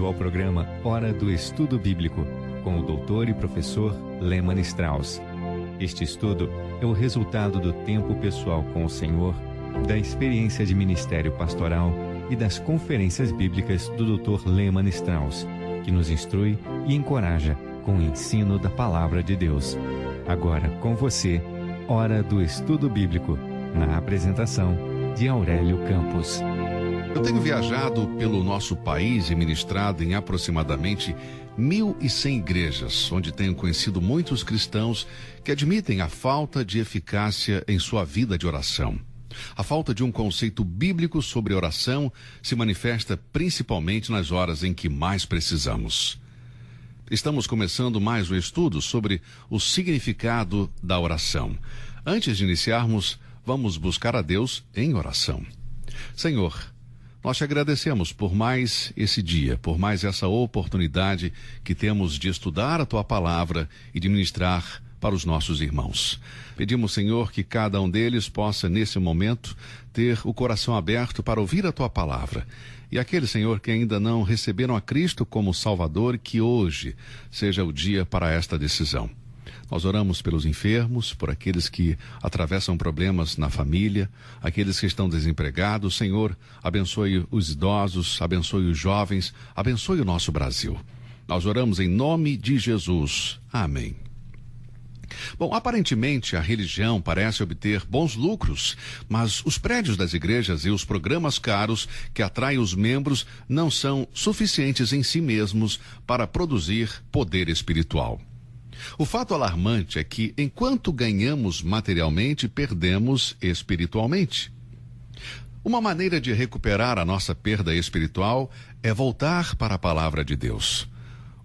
bem-vindo ao programa Hora do Estudo Bíblico, com o doutor e professor Lehmann Strauss. Este estudo é o resultado do tempo pessoal com o Senhor, da experiência de ministério pastoral e das conferências bíblicas do Dr. Lehmann Strauss, que nos instrui e encoraja com o ensino da Palavra de Deus. Agora com você, Hora do Estudo Bíblico, na apresentação de Aurélio Campos. Eu tenho viajado pelo nosso país e ministrado em aproximadamente 1.100 igrejas, onde tenho conhecido muitos cristãos que admitem a falta de eficácia em sua vida de oração. A falta de um conceito bíblico sobre oração se manifesta principalmente nas horas em que mais precisamos. Estamos começando mais um estudo sobre o significado da oração. Antes de iniciarmos, vamos buscar a Deus em oração. Senhor, nós te agradecemos por mais esse dia, por mais essa oportunidade que temos de estudar a tua palavra e de ministrar para os nossos irmãos. Pedimos, Senhor, que cada um deles possa, nesse momento, ter o coração aberto para ouvir a tua palavra. E aqueles, Senhor, que ainda não receberam a Cristo como Salvador, que hoje seja o dia para esta decisão. Nós oramos pelos enfermos, por aqueles que atravessam problemas na família, aqueles que estão desempregados. Senhor, abençoe os idosos, abençoe os jovens, abençoe o nosso Brasil. Nós oramos em nome de Jesus. Amém. Bom, aparentemente a religião parece obter bons lucros, mas os prédios das igrejas e os programas caros que atraem os membros não são suficientes em si mesmos para produzir poder espiritual. O fato alarmante é que, enquanto ganhamos materialmente, perdemos espiritualmente. Uma maneira de recuperar a nossa perda espiritual é voltar para a palavra de Deus.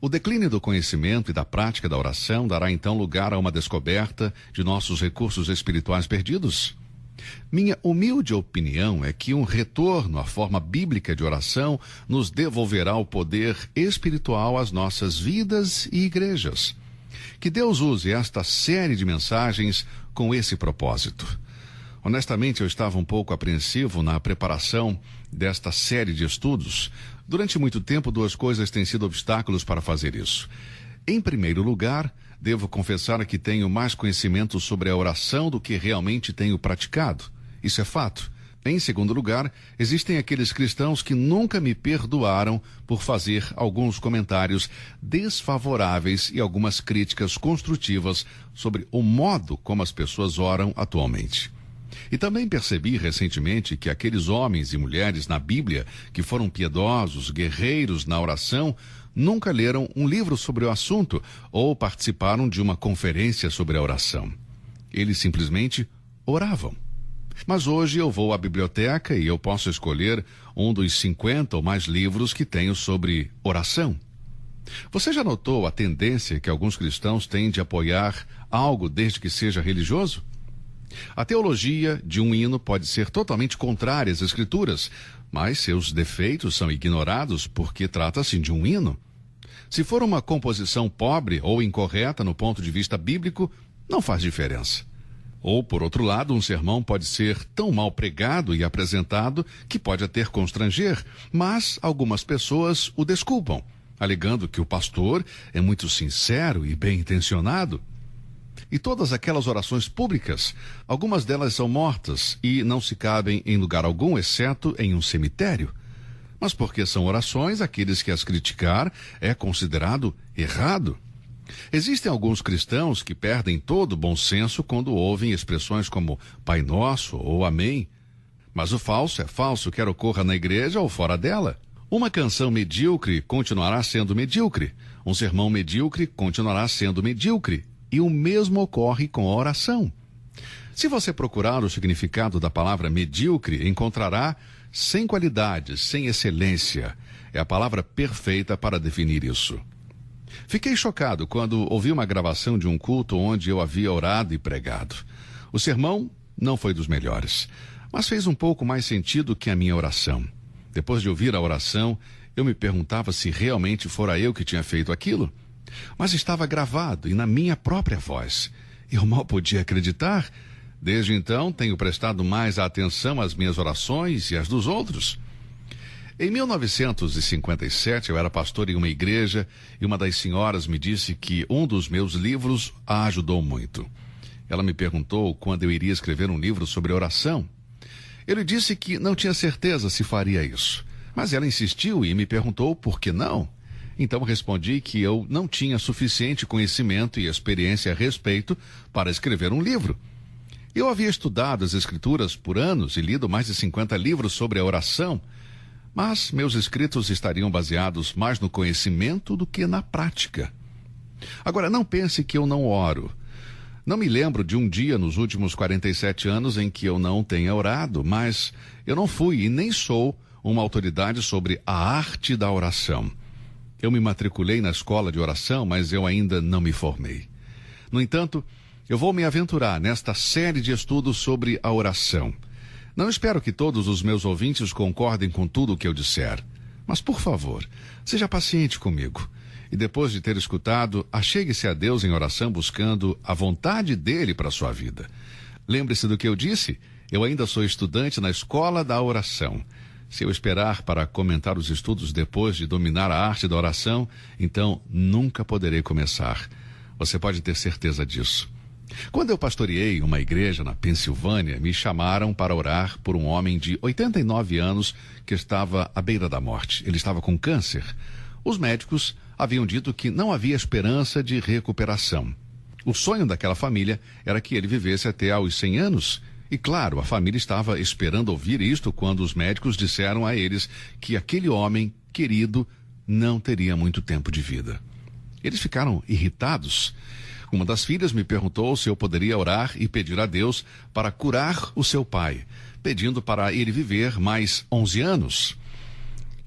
O declínio do conhecimento e da prática da oração dará então lugar a uma descoberta de nossos recursos espirituais perdidos. Minha humilde opinião é que um retorno à forma bíblica de oração nos devolverá o poder espiritual às nossas vidas e igrejas. Que Deus use esta série de mensagens com esse propósito. Honestamente, eu estava um pouco apreensivo na preparação desta série de estudos. Durante muito tempo, duas coisas têm sido obstáculos para fazer isso. Em primeiro lugar, devo confessar que tenho mais conhecimento sobre a oração do que realmente tenho praticado. Isso é fato. Em segundo lugar, existem aqueles cristãos que nunca me perdoaram por fazer alguns comentários desfavoráveis e algumas críticas construtivas sobre o modo como as pessoas oram atualmente. E também percebi recentemente que aqueles homens e mulheres na Bíblia que foram piedosos, guerreiros na oração, nunca leram um livro sobre o assunto ou participaram de uma conferência sobre a oração. Eles simplesmente oravam. Mas hoje eu vou à biblioteca e eu posso escolher um dos 50 ou mais livros que tenho sobre oração. Você já notou a tendência que alguns cristãos têm de apoiar algo desde que seja religioso? A teologia de um hino pode ser totalmente contrária às Escrituras, mas seus defeitos são ignorados porque trata-se de um hino. Se for uma composição pobre ou incorreta no ponto de vista bíblico, não faz diferença. Ou, por outro lado, um sermão pode ser tão mal pregado e apresentado que pode até constranger, mas algumas pessoas o desculpam, alegando que o pastor é muito sincero e bem-intencionado. E todas aquelas orações públicas, algumas delas são mortas e não se cabem em lugar algum, exceto em um cemitério. Mas porque são orações, aqueles que as criticar é considerado errado. Existem alguns cristãos que perdem todo o bom senso quando ouvem expressões como Pai Nosso ou Amém. Mas o falso é falso, quer ocorra na igreja ou fora dela. Uma canção medíocre continuará sendo medíocre. Um sermão medíocre continuará sendo medíocre. E o mesmo ocorre com a oração. Se você procurar o significado da palavra medíocre, encontrará sem qualidade, sem excelência. É a palavra perfeita para definir isso. Fiquei chocado quando ouvi uma gravação de um culto onde eu havia orado e pregado. O sermão não foi dos melhores, mas fez um pouco mais sentido que a minha oração. Depois de ouvir a oração, eu me perguntava se realmente fora eu que tinha feito aquilo. Mas estava gravado e na minha própria voz. Eu mal podia acreditar. Desde então, tenho prestado mais atenção às minhas orações e às dos outros. Em 1957, eu era pastor em uma igreja e uma das senhoras me disse que um dos meus livros a ajudou muito. Ela me perguntou quando eu iria escrever um livro sobre oração. Eu lhe disse que não tinha certeza se faria isso, mas ela insistiu e me perguntou por que não. Então respondi que eu não tinha suficiente conhecimento e experiência a respeito para escrever um livro. Eu havia estudado as Escrituras por anos e lido mais de 50 livros sobre a oração, mas meus escritos estariam baseados mais no conhecimento do que na prática. Agora, não pense que eu não oro. Não me lembro de um dia nos últimos 47 anos em que eu não tenha orado, mas eu não fui e nem sou uma autoridade sobre a arte da oração. Eu me matriculei na escola de oração, mas eu ainda não me formei. No entanto, eu vou me aventurar nesta série de estudos sobre a oração. Não espero que todos os meus ouvintes concordem com tudo o que eu disser. Mas, por favor, seja paciente comigo. E depois de ter escutado, achegue-se a Deus em oração buscando a vontade dele para a sua vida. Lembre-se do que eu disse? Eu ainda sou estudante na escola da oração. Se eu esperar para comentar os estudos depois de dominar a arte da oração, então nunca poderei começar. Você pode ter certeza disso. Quando eu pastoreei uma igreja na Pensilvânia, me chamaram para orar por um homem de 89 anos que estava à beira da morte. Ele estava com câncer. Os médicos haviam dito que não havia esperança de recuperação. O sonho daquela família era que ele vivesse até aos 100 anos. E claro, a família estava esperando ouvir isto quando os médicos disseram a eles que aquele homem querido não teria muito tempo de vida. Eles ficaram irritados. Uma das filhas me perguntou se eu poderia orar e pedir a Deus para curar o seu pai, pedindo para ele viver mais 11 anos.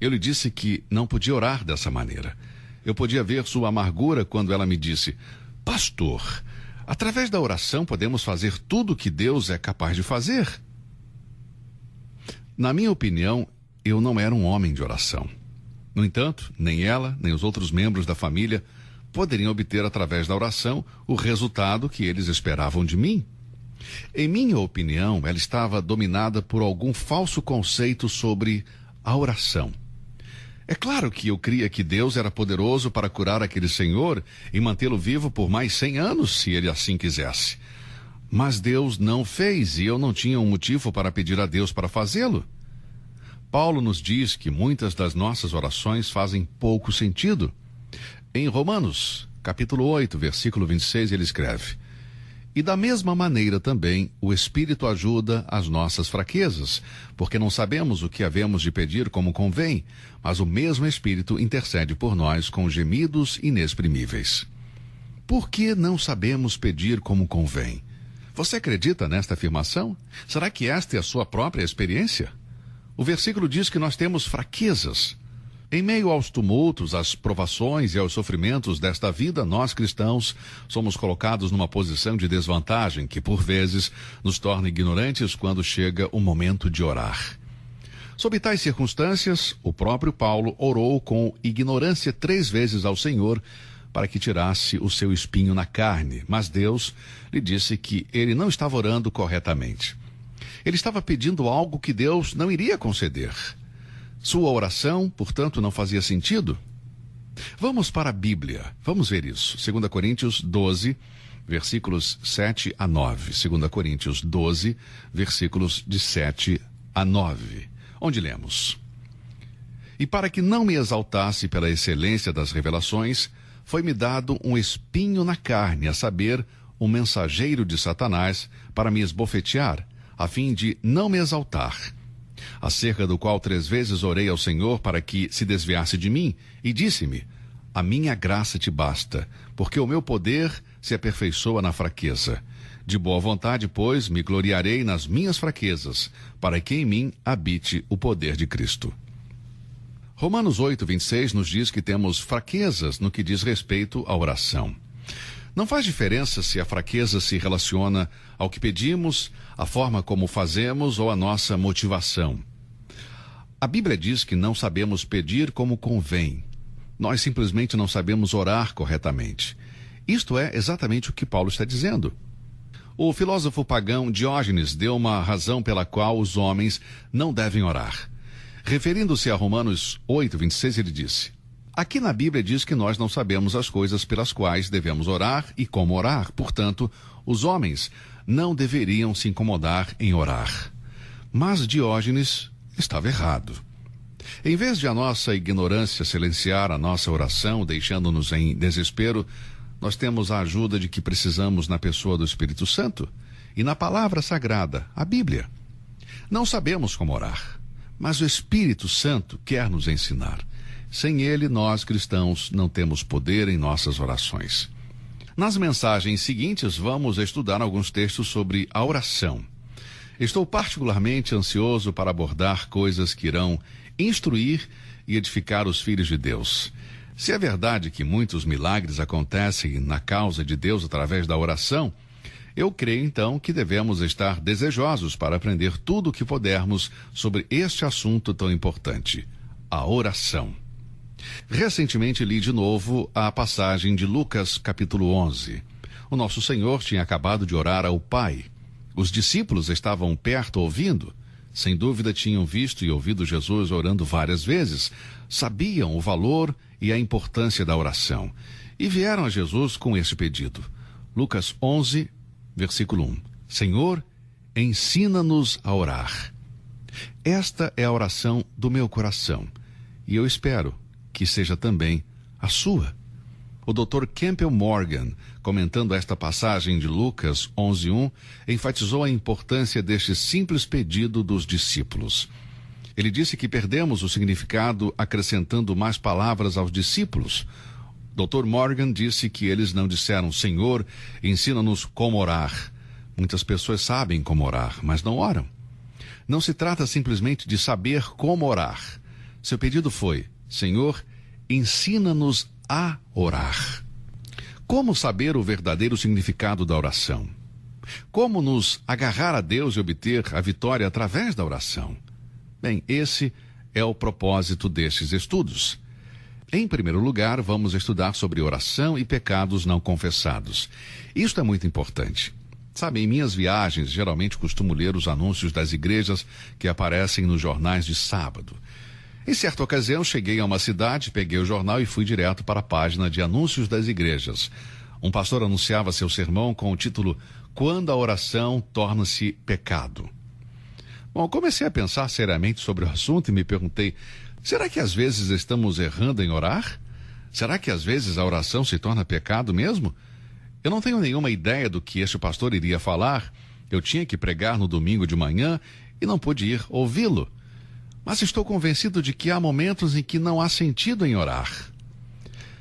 Eu lhe disse que não podia orar dessa maneira. Eu podia ver sua amargura quando ela me disse: pastor, através da oração podemos fazer tudo o que Deus é capaz de fazer. Na minha opinião, eu não era um homem de oração. No entanto, nem ela, nem os outros membros da família poderiam obter através da oração o resultado que eles esperavam de mim. Em minha opinião, ela estava dominada por algum falso conceito sobre a oração. É claro que eu cria que Deus era poderoso para curar aquele senhor e mantê-lo vivo por mais 100 anos, se ele assim quisesse. Mas Deus não fez e eu não tinha um motivo para pedir a Deus para fazê-lo. Paulo nos diz que muitas das nossas orações fazem pouco sentido. Em Romanos, capítulo 8, versículo 26, ele escreve: e da mesma maneira também o Espírito ajuda as nossas fraquezas, porque não sabemos o que havemos de pedir como convém, mas o mesmo Espírito intercede por nós com gemidos inexprimíveis. Por que não sabemos pedir como convém? Você acredita nesta afirmação? Será que esta é a sua própria experiência? O versículo diz que nós temos fraquezas. Em meio aos tumultos, às provações e aos sofrimentos desta vida, nós cristãos somos colocados numa posição de desvantagem que, por vezes, nos torna ignorantes quando chega o momento de orar. Sob tais circunstâncias, o próprio Paulo orou com ignorância 3 vezes ao Senhor para que tirasse o seu espinho na carne, mas Deus lhe disse que ele não estava orando corretamente. Ele estava pedindo algo que Deus não iria conceder. Sua oração, portanto, não fazia sentido? Vamos para a Bíblia. Vamos ver isso. 2 Coríntios 12, versículos 7 a 9. 2 Coríntios 12, versículos de 7 a 9. Onde lemos: e para que não me exaltasse pela excelência das revelações, foi-me dado um espinho na carne, a saber, um mensageiro de Satanás, para me esbofetear, a fim de não me exaltar. Acerca do qual 3 vezes orei ao Senhor para que se desviasse de mim, e disse-me: a minha graça te basta, porque o meu poder se aperfeiçoa na fraqueza. De boa vontade, pois, me gloriarei nas minhas fraquezas, para que em mim habite o poder de Cristo. Romanos 8, 26 nos diz que temos fraquezas no que diz respeito à oração. Não faz diferença se a fraqueza se relaciona ao que pedimos, à forma como fazemos ou à nossa motivação. A Bíblia diz que não sabemos pedir como convém. Nós simplesmente não sabemos orar corretamente. Isto é exatamente o que Paulo está dizendo. O filósofo pagão Diógenes deu uma razão pela qual os homens não devem orar. Referindo-se a Romanos 8, 26, ele disse: aqui na Bíblia diz que nós não sabemos as coisas pelas quais devemos orar e como orar. Portanto, os homens não deveriam se incomodar em orar. Mas Diógenes estava errado. Em vez de a nossa ignorância silenciar a nossa oração, deixando-nos em desespero, nós temos a ajuda de que precisamos na pessoa do Espírito Santo e na palavra sagrada, a Bíblia. Não sabemos como orar, mas o Espírito Santo quer nos ensinar. Sem ele, nós cristãos não temos poder em nossas orações. Nas mensagens seguintes, vamos estudar alguns textos sobre a oração. Estou particularmente ansioso para abordar coisas que irão instruir e edificar os filhos de Deus. Se é verdade que muitos milagres acontecem na causa de Deus através da oração, eu creio então que devemos estar desejosos para aprender tudo o que pudermos sobre este assunto tão importante, a oração. Recentemente li de novo a passagem de Lucas capítulo 11. O nosso Senhor tinha acabado de orar ao Pai. Os discípulos estavam perto ouvindo. Sem dúvida tinham visto e ouvido Jesus orando várias vezes. Sabiam o valor e a importância da oração. E vieram a Jesus com este pedido. Lucas 11, versículo 1. Senhor, ensina-nos a orar. Esta é a oração do meu coração. E eu espero que seja também a sua. O Dr. Campbell Morgan, comentando esta passagem de Lucas 11:1, enfatizou a importância deste simples pedido dos discípulos. Ele disse que perdemos o significado acrescentando mais palavras aos discípulos. Dr. Morgan disse que eles não disseram: Senhor, ensina-nos como orar. Muitas pessoas sabem como orar, mas não oram. Não se trata simplesmente de saber como orar. Seu pedido foi: Senhor, ensina-nos a orar. Como saber o verdadeiro significado da oração? Como nos agarrar a Deus e obter a vitória através da oração? Bem, esse é o propósito destes estudos. Em primeiro lugar, vamos estudar sobre oração e pecados não confessados. Isto é muito importante. Sabe, em minhas viagens, geralmente costumo ler os anúncios das igrejas que aparecem nos jornais de sábado. Em certa ocasião, cheguei a uma cidade, peguei o jornal e fui direto para a página de anúncios das igrejas. Um pastor anunciava seu sermão com o título Quando a oração torna-se pecado. Bom, comecei a pensar seriamente sobre o assunto e me perguntei, será que às vezes estamos errando em orar? Será que às vezes a oração se torna pecado mesmo? Eu não tenho nenhuma ideia do que este pastor iria falar. Eu tinha que pregar no domingo de manhã e não pude ir ouvi-lo. Mas estou convencido de que há momentos em que não há sentido em orar.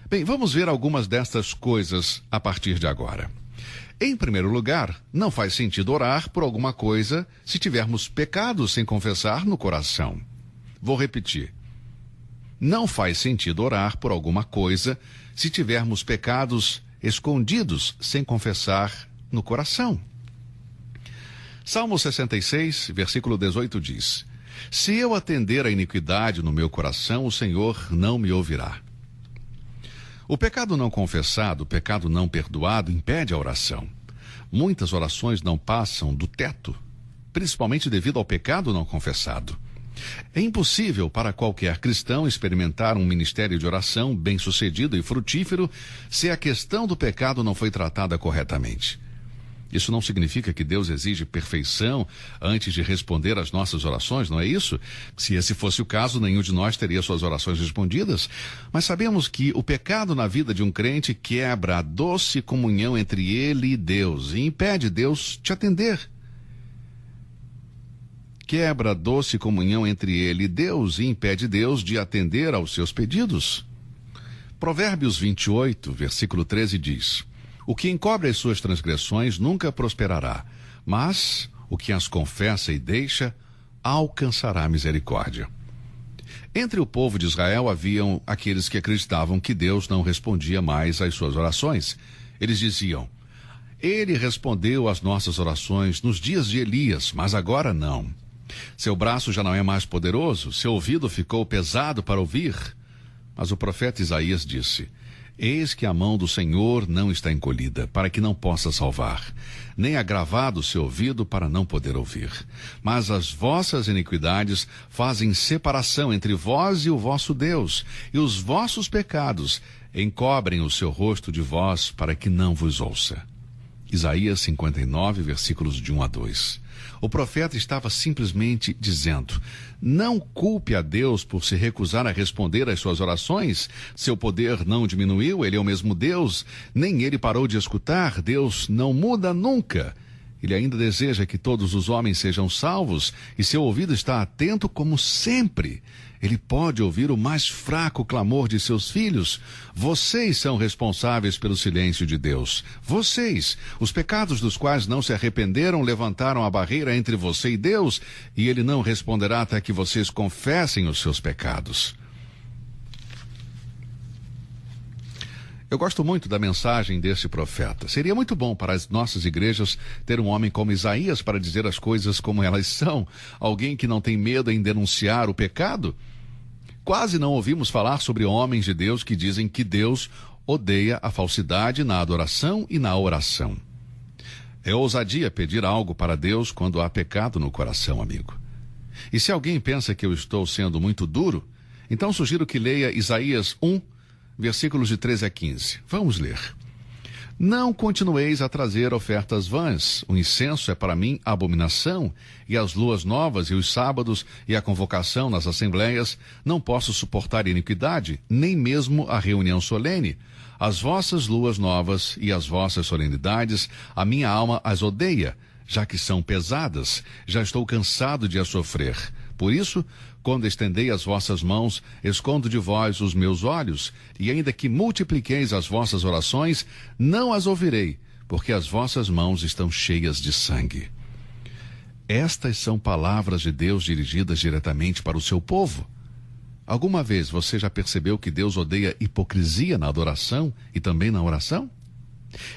Bem, vamos ver algumas destas coisas a partir de agora. Em primeiro lugar, não faz sentido orar por alguma coisa se tivermos pecados sem confessar no coração. Vou repetir. Não faz sentido orar por alguma coisa se tivermos pecados escondidos sem confessar no coração. Salmo 66, versículo 18 diz: Se eu atender a iniquidade no meu coração, o Senhor não me ouvirá. O pecado não confessado, o pecado não perdoado, impede a oração. Muitas orações não passam do teto, principalmente devido ao pecado não confessado. É impossível para qualquer cristão experimentar um ministério de oração bem-sucedido e frutífero se a questão do pecado não foi tratada corretamente. Isso não significa que Deus exige perfeição antes de responder às nossas orações, não é isso? Se esse fosse o caso, nenhum de nós teria suas orações respondidas. Mas sabemos que o pecado na vida de um crente quebra a doce comunhão entre ele e Deus e impede Deus te atender. Quebra a doce comunhão entre ele e Deus e impede Deus de atender aos seus pedidos. Provérbios 28, versículo 13 diz: O que encobre as suas transgressões nunca prosperará, mas o que as confessa e deixa alcançará misericórdia. Entre o povo de Israel haviam aqueles que acreditavam que Deus não respondia mais às suas orações. Eles diziam: Ele respondeu às nossas orações nos dias de Elias, mas agora não. Seu braço já não é mais poderoso, seu ouvido ficou pesado para ouvir. Mas o profeta Isaías disse: Eis que a mão do Senhor não está encolhida, para que não possa salvar, nem agravado o seu ouvido para não poder ouvir. Mas as vossas iniquidades fazem separação entre vós e o vosso Deus, e os vossos pecados encobrem o seu rosto de vós para que não vos ouça. Isaías 59, versículos de 1 a 2. O profeta estava simplesmente dizendo: não culpe a Deus por se recusar a responder às suas orações. Seu poder não diminuiu, ele é o mesmo Deus, nem ele parou de escutar. Deus não muda nunca. Ele ainda deseja que todos os homens sejam salvos, e seu ouvido está atento como sempre. Ele pode ouvir o mais fraco clamor de seus filhos. Vocês são responsáveis pelo silêncio de Deus. Vocês, os pecados dos quais não se arrependeram, levantaram a barreira entre você e Deus, e ele não responderá até que vocês confessem os seus pecados. Eu gosto muito da mensagem desse profeta. Seria muito bom para as nossas igrejas ter um homem como Isaías para dizer as coisas como elas são. Alguém que não tem medo em denunciar o pecado. Quase não ouvimos falar sobre homens de Deus que dizem que Deus odeia a falsidade na adoração e na oração. É ousadia pedir algo para Deus quando há pecado no coração, amigo. E se alguém pensa que eu estou sendo muito duro, então sugiro que leia Isaías 1, versículos de 13 a 15. Vamos ler. Não continueis a trazer ofertas vãs. O incenso é para mim abominação, e as luas novas e os sábados e a convocação nas assembleias. Não posso suportar iniquidade, nem mesmo a reunião solene. As vossas luas novas e as vossas solenidades, a minha alma as odeia, já que são pesadas. Já estou cansado de as sofrer. Por isso, quando estendei as vossas mãos, escondo de vós os meus olhos, e ainda que multipliqueis as vossas orações, não as ouvirei, porque as vossas mãos estão cheias de sangue. Estas são palavras de Deus dirigidas diretamente para o seu povo. Alguma vez você já percebeu que Deus odeia hipocrisia na adoração e também na oração?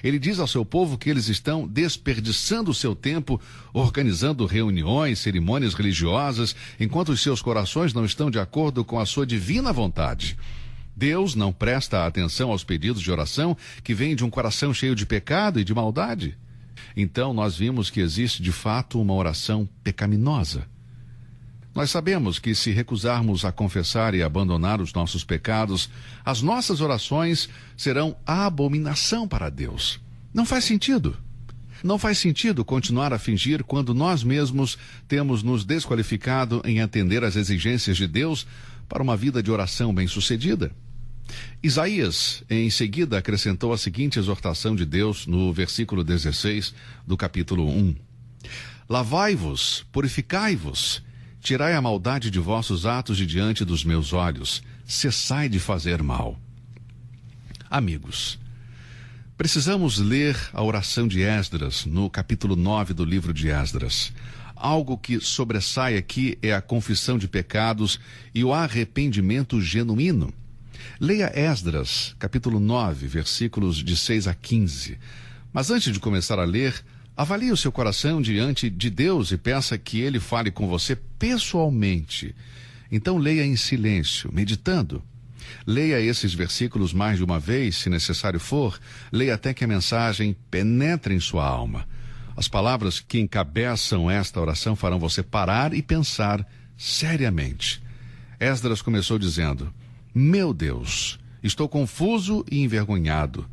Ele diz ao seu povo que eles estão desperdiçando o seu tempo organizando reuniões, cerimônias religiosas, enquanto os seus corações não estão de acordo com a sua divina vontade. Deus não presta atenção aos pedidos de oração que vêm de um coração cheio de pecado e de maldade. Então nós vimos que existe de fato uma oração pecaminosa. Nós sabemos que se recusarmos a confessar e abandonar os nossos pecados, as nossas orações serão abominação para Deus. Não faz sentido. Não faz sentido continuar a fingir quando nós mesmos temos nos desqualificado em atender às exigências de Deus para uma vida de oração bem-sucedida. Isaías, em seguida, acrescentou a seguinte exortação de Deus no versículo 16 do capítulo 1. Lavai-vos, purificai-vos, tirai a maldade de vossos atos de diante dos meus olhos, cessai de fazer mal. Amigos, precisamos ler a oração de Esdras no capítulo 9 do livro de Esdras. Algo que sobressai aqui é a confissão de pecados e o arrependimento genuíno. Leia Esdras, capítulo 9, versículos de 6 a 15. Mas antes de começar a ler, avalie o seu coração diante de Deus e peça que Ele fale com você pessoalmente. Então leia em silêncio, meditando. Leia esses versículos mais de uma vez, se necessário for. Leia até que a mensagem penetre em sua alma. As palavras que encabeçam esta oração farão você parar e pensar seriamente. Esdras começou dizendo: meu Deus, estou confuso e envergonhado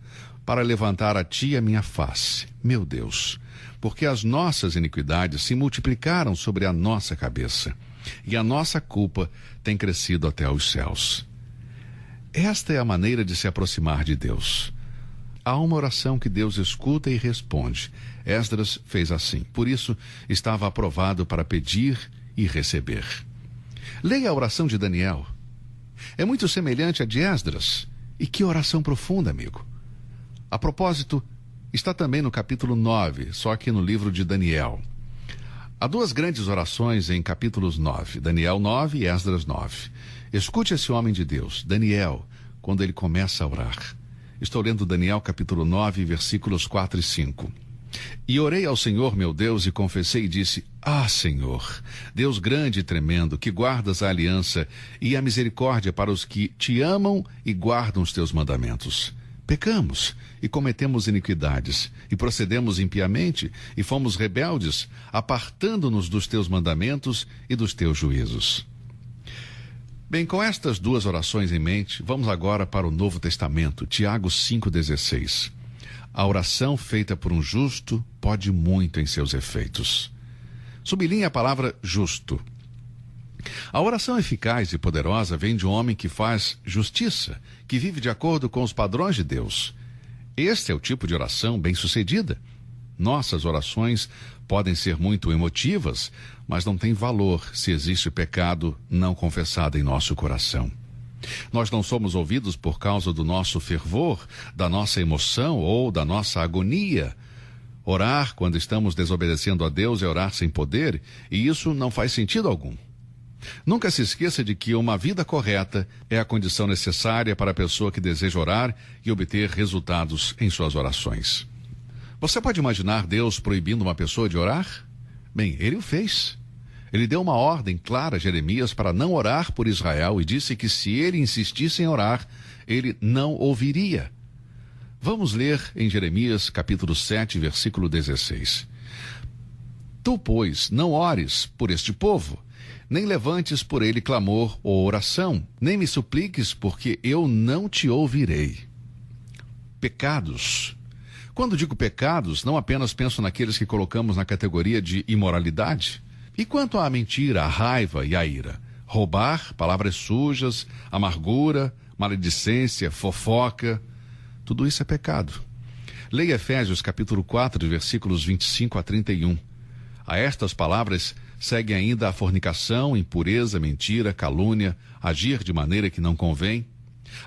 para levantar a ti a minha face. Meu Deus, porque as nossas iniquidades se multiplicaram sobre a nossa cabeça, e a nossa culpa tem crescido até aos céus. Esta é a maneira de se aproximar de Deus. Há uma oração que Deus escuta e responde. Esdras fez assim. Por isso, estava aprovado para pedir e receber. Leia a oração de Daniel. É muito semelhante à de Esdras. E que oração profunda, amigo. A propósito, está também no capítulo 9, só que no livro de Daniel. Há duas grandes orações em capítulos 9, Daniel 9 e Esdras 9. Escute esse homem de Deus, Daniel, quando ele começa a orar. Estou lendo Daniel capítulo 9, versículos 4 e 5. E orei ao Senhor meu Deus e confessei e disse: ah, Senhor, Deus grande e tremendo, que guardas a aliança e a misericórdia para os que te amam e guardam os teus mandamentos. pecamos e cometemos iniquidades, e procedemos impiamente, e fomos rebeldes, apartando-nos dos teus mandamentos e dos teus juízos. Bem, com estas duas orações em mente, vamos agora para o Novo Testamento, Tiago 5,16. A oração feita por um justo pode muito em seus efeitos. Sublinhe a palavra justo. A oração eficaz e poderosa vem de um homem que faz justiça, que vive de acordo com os padrões de Deus. Este é o tipo de oração bem-sucedida. Nossas orações podem ser muito emotivas, mas não têm valor se existe pecado não confessado em nosso coração. Nós não somos ouvidos por causa do nosso fervor, da nossa emoção ou da nossa agonia. Orar quando estamos desobedecendo a Deus é orar sem poder, e isso não faz sentido algum. Nunca se esqueça de que uma vida correta é a condição necessária para a pessoa que deseja orar e obter resultados em suas orações. Você pode imaginar Deus proibindo uma pessoa de orar? Bem, ele o fez. Ele deu uma ordem clara a Jeremias para não orar por Israel e disse que se ele insistisse em orar, ele não ouviria. Vamos ler em Jeremias capítulo 7, versículo 16. Tu, pois, não ores por este povo, nem levantes por ele clamor ou oração, nem me supliques, porque eu não te ouvirei. Pecados. Quando digo pecados, não apenas penso naqueles que colocamos na categoria de imoralidade. E quanto à mentira, à raiva e à ira? Roubar, palavras sujas, amargura, maledicência, fofoca, tudo isso é pecado. Leia Efésios capítulo 4, versículos 25 a 31. A estas palavras segue ainda a fornicação, impureza, mentira, calúnia, agir de maneira que não convém.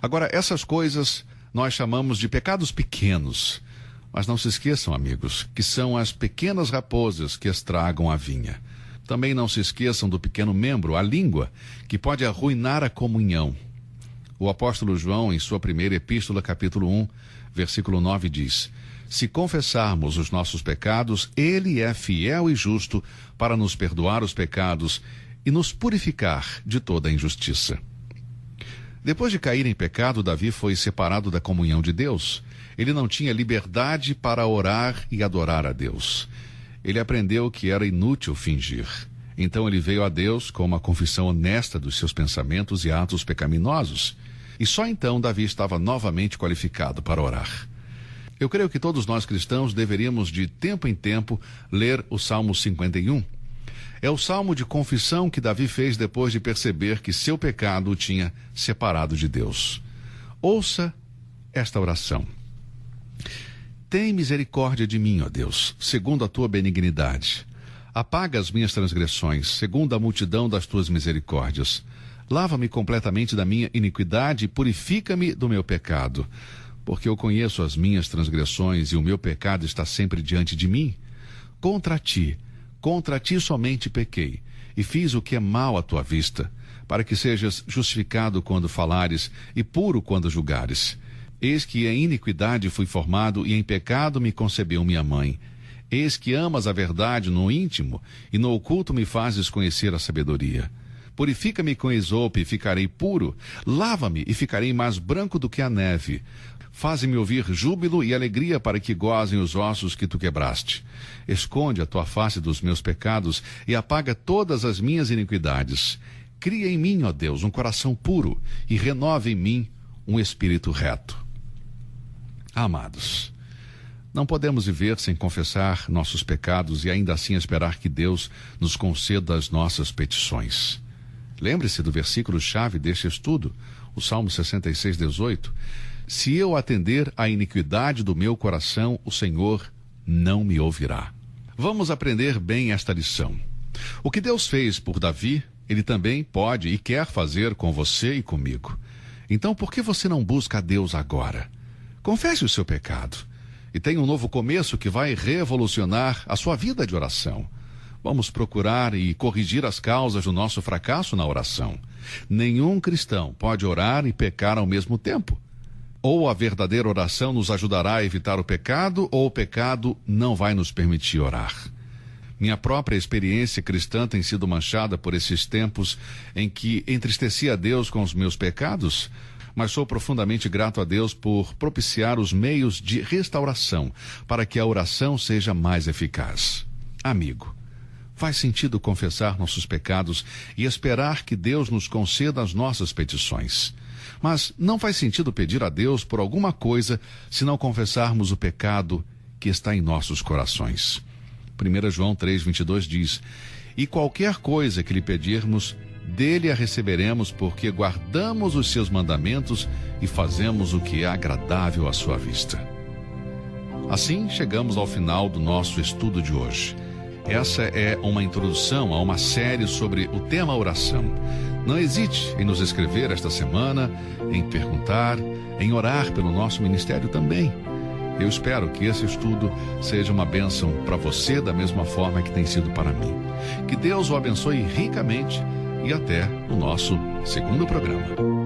Agora, essas coisas nós chamamos de pecados pequenos. Mas não se esqueçam, amigos, que são as pequenas raposas que estragam a vinha. Também não se esqueçam do pequeno membro, a língua, que pode arruinar a comunhão. O apóstolo João, em sua primeira epístola, capítulo 1, versículo 9, diz: se confessarmos os nossos pecados, ele é fiel e justo para nos perdoar os pecados e nos purificar de toda a injustiça. Depois de cair em pecado, Davi foi separado da comunhão de Deus. Ele não tinha liberdade para orar e adorar a Deus. Ele aprendeu que era inútil fingir. Então ele veio a Deus com uma confissão honesta dos seus pensamentos e atos pecaminosos. E só então Davi estava novamente qualificado para orar. Eu creio que todos nós cristãos deveríamos de tempo em tempo ler o Salmo 51. É o salmo de confissão que Davi fez depois de perceber que seu pecado o tinha separado de Deus. Ouça esta oração. Tem misericórdia de mim, ó Deus, segundo a tua benignidade. Apaga as minhas transgressões, segundo a multidão das tuas misericórdias. Lava-me completamente da minha iniquidade e purifica-me do meu pecado. Porque eu conheço as minhas transgressões e o meu pecado está sempre diante de mim. Contra ti somente pequei, e fiz o que é mal à tua vista, para que sejas justificado quando falares e puro quando julgares. Eis que em iniquidade fui formado, e em pecado me concebeu minha mãe. Eis que amas a verdade no íntimo, e no oculto me fazes conhecer a sabedoria. Purifica-me com esopo e ficarei puro. Lava-me e ficarei mais branco do que a neve. Faze-me ouvir júbilo e alegria para que gozem os ossos que tu quebraste. Esconde a tua face dos meus pecados e apaga todas as minhas iniquidades. Cria em mim, ó Deus, um coração puro e renova em mim um espírito reto. Amados, não podemos viver sem confessar nossos pecados e ainda assim esperar que Deus nos conceda as nossas petições. Lembre-se do versículo-chave deste estudo, o Salmo 66, 18. Se eu atender à iniquidade do meu coração, o Senhor não me ouvirá. Vamos aprender bem esta lição. O que Deus fez por Davi, Ele também pode e quer fazer com você e comigo. Então, por que você não busca a Deus agora? Confesse o seu pecado e tenha um novo começo que vai revolucionar a sua vida de oração. Vamos procurar e corrigir as causas do nosso fracasso na oração. Nenhum cristão pode orar e pecar ao mesmo tempo. Ou a verdadeira oração nos ajudará a evitar o pecado, ou o pecado não vai nos permitir orar. Minha própria experiência cristã tem sido manchada por esses tempos em que entristeci a Deus com os meus pecados, mas sou profundamente grato a Deus por propiciar os meios de restauração para que a oração seja mais eficaz. Amigo, faz sentido confessar nossos pecados e esperar que Deus nos conceda as nossas petições. Mas não faz sentido pedir a Deus por alguma coisa se não confessarmos o pecado que está em nossos corações. 1 João 3,22 diz: e qualquer coisa que lhe pedirmos, dele a receberemos, porque guardamos os seus mandamentos e fazemos o que é agradável à sua vista. Assim, chegamos ao final do nosso estudo de hoje. Essa é uma introdução a uma série sobre o tema oração. Não hesite em nos escrever esta semana, em perguntar, em orar pelo nosso ministério também. Eu espero que esse estudo seja uma bênção para você da mesma forma que tem sido para mim. Que Deus o abençoe ricamente e até o nosso segundo programa.